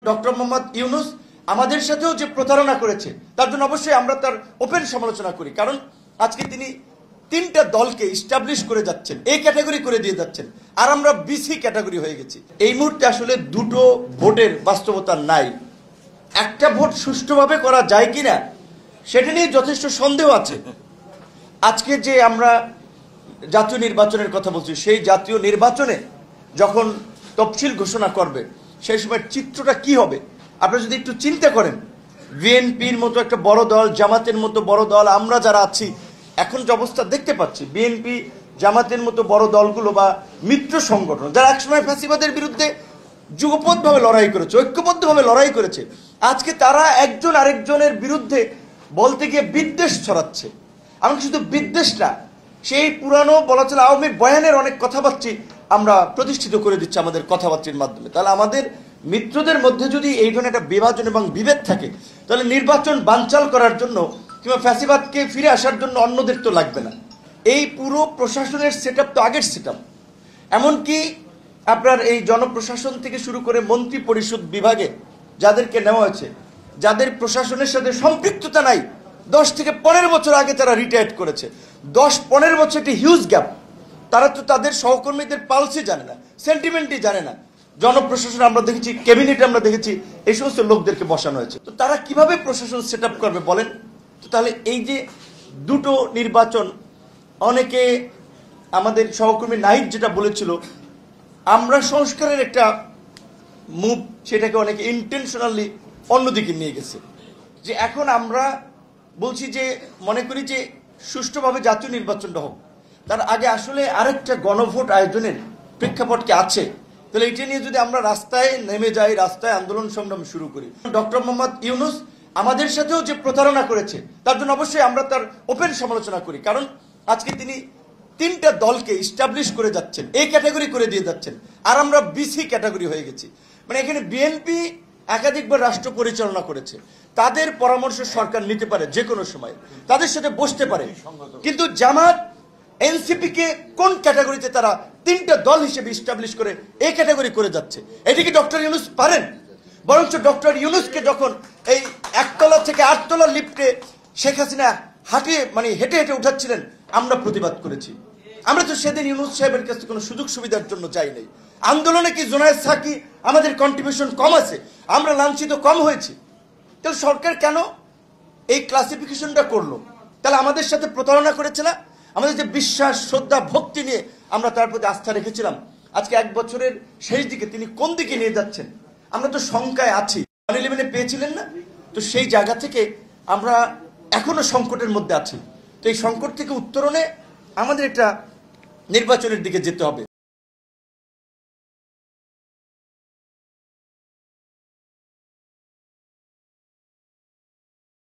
Doctor Mohammad Yunus আমাদের সাথেও যে প্রতারণা করেছে তার জন্য অবশ্যই আমরা তার ওপেন সমালোচনা করি। কারণ আজকে তিনি তিনটা দলকে ইস্টাবলিশ করে যাচ্ছেন, এই ক্যাটাগরি করে দিয়ে যাচ্ছেন, আর আমরা বিসি ক্যাটাগরি হয়ে গেছি। এই মুহূর্তে আসলে দুটো ভোটের বাস্তবতা নাই। একটা ভোট সুষ্ঠুভাবে করা যায় কিনা সেটা নিয়ে যথেষ্ট সন্দেহ আছে। আজকে যে আমরা জাতীয় নির্বাচনের কথা বলছি, সেই জাতীয় নির্বাচনে যখন তফসিল ঘোষণা করবে সেই সময় চিত্রটা কি হবে আপনারা যদি একটু চিন্তা করেন। বিএনপির মতো একটা বড় দল, জামাতের মতো বড় দল, আমরা যারা আছি এখন যে অবস্থা দেখতে পাচ্ছি, বিএনপি জামাতের মতো বড় দলগুলো বা মিত্র সংগঠন যারা একসময় ফ্যাসিবাদের বিরুদ্ধে যুগপথভাবে লড়াই করেছে, ঐক্যবদ্ধভাবে লড়াই করেছে, আজকে তারা একজন আরেকজনের বিরুদ্ধে বলতে গিয়ে বিদ্বেষ ছড়াচ্ছে। এমনকি শুধু বিদ্বেষ না, সেই পুরানো বলা চলে আওয়ামী বয়ানের অনেক কথাবার্তা আমরা প্রতিষ্ঠিত করে দিচ্ছি আমাদের কথাবার্তার মাধ্যমে। তাহলে আমাদের মিত্রদের মধ্যে যদি এই ধরনের একটা বিভাজন এবং বিভেদ থাকে, তাহলে নির্বাচন বানচাল করার জন্য কিংবা ফ্যাসিবাদকে ফিরে আসার জন্য অন্যদের তো লাগবে না। এই পুরো প্রশাসনের সেট আপ তো আগের সেট আপ। এমনকি আপনার এই জনপ্রশাসন থেকে শুরু করে মন্ত্রী পরিষদ বিভাগে যাদেরকে নেওয়া হয়েছে, যাদের প্রশাসনের সাথে সম্পৃক্ততা নাই, 10 থেকে 15 বছর আগে তারা রিটায়ার্ড করেছে। 10-15 বছর একটি হিউজ গ্যাপ। তারা তো তাদের সহকর্মীদের পালসই জানে না, সেন্টিমেন্টই জানে না। জনপ্রশাসন আমরা দেখেছি, ক্যাবিনেটে আমরা দেখেছি এই সমস্ত লোকদেরকে বসানো হয়েছে। তো তারা কিভাবে প্রশাসন সেট আপ করবে বলেন? তো তাহলে এই যে দুটো নির্বাচন, অনেকে আমাদের সহকর্মী নাহিদ যেটা বলেছিল, আমরা সংস্কারের একটা মুভ, সেটাকে অনেকে ইন্টেনশনালি অন্যদিকে নিয়ে গেছে। যে এখন আমরা বলছি যে মনে করি যে সুষ্ঠুভাবে জাতীয় নির্বাচনটা হোক, তার আগে আসলে আরেকটা গণভোট আয়োজনের প্রেক্ষাপট কি আছে? তাহলে এটা নিয়ে যদি আমরা রাস্তায় নেমে যাই, রাস্তায় আন্দোলন সংগ্রাম শুরু করি, ডক্টর মোহাম্মদ ইউনূস আমাদের সাথেও যে প্রতারণা করেছে তার জন্য অবশ্যই আমরা তার ওপেন সমালোচনা করি। কারণ আজকে তিনি তিনটা দলকে ইস্টাবলিশ করে যাচ্ছেন, এই ক্যাটাগরি করে দিয়ে যাচ্ছেন, আর আমরা বিসি ক্যাটাগরি হয়ে গেছি। মানে এখানে বিএনপি একাধিকবার রাষ্ট্র পরিচালনা করেছে, তাদের পরামর্শ সরকার নিতে পারে যে কোনো সময়, তাদের সাথে বসতে পারে। কিন্তু জামাত এনসিপি কে কোন ক্যাটাগরিতে তারা তিনটা দল হিসেবে ইস্টাবলিশ করে এই ক্যাটাগরি করে যাচ্ছে? এটা কি ডক্টর ইউনূস পারেন? বরঞ্চ ডক্টর ইউনূসকে যখন এই 1 তলা থেকে 8 তলা লিফটে শেখ হাসিনা হেঁটে হেঁটে উঠাচ্ছিলেন, আমরা প্রতিবাদ করেছি। আমরা তো সেদিন ইউনূস সাহেবের কাছে কোনো সুযোগ সুবিধার জন্য যাই নাই। আন্দোলনে কি জোনায়েদ সাকি আমাদের কন্ট্রিবিউশন কম আছে? আমরা লাঞ্ছিত কম হয়েছি? তাহলে সরকার কেন এই ক্লাসিফিকেশনটা করলো? তাহলে আমাদের সাথে প্রতারণা করেছে না? আমাদের যে বিশ্বাস, শ্রদ্ধা, ভক্তি নিয়ে আমরা তার প্রতি আস্থা রেখেছিলাম, আজকে 1 বছরের শেষ দিকে তিনি কোন দিকে নিয়ে যাচ্ছেন? আমরা তো শঙ্কায় আছি। 11 পেয়েছিলেন না? তো সেই জায়গা থেকে আমরা এখনো সংকটের মধ্যে আছি। তো এই সংকট থেকে উত্তরণে আমাদের একটা নির্বাচনের দিকে যেতে হবে।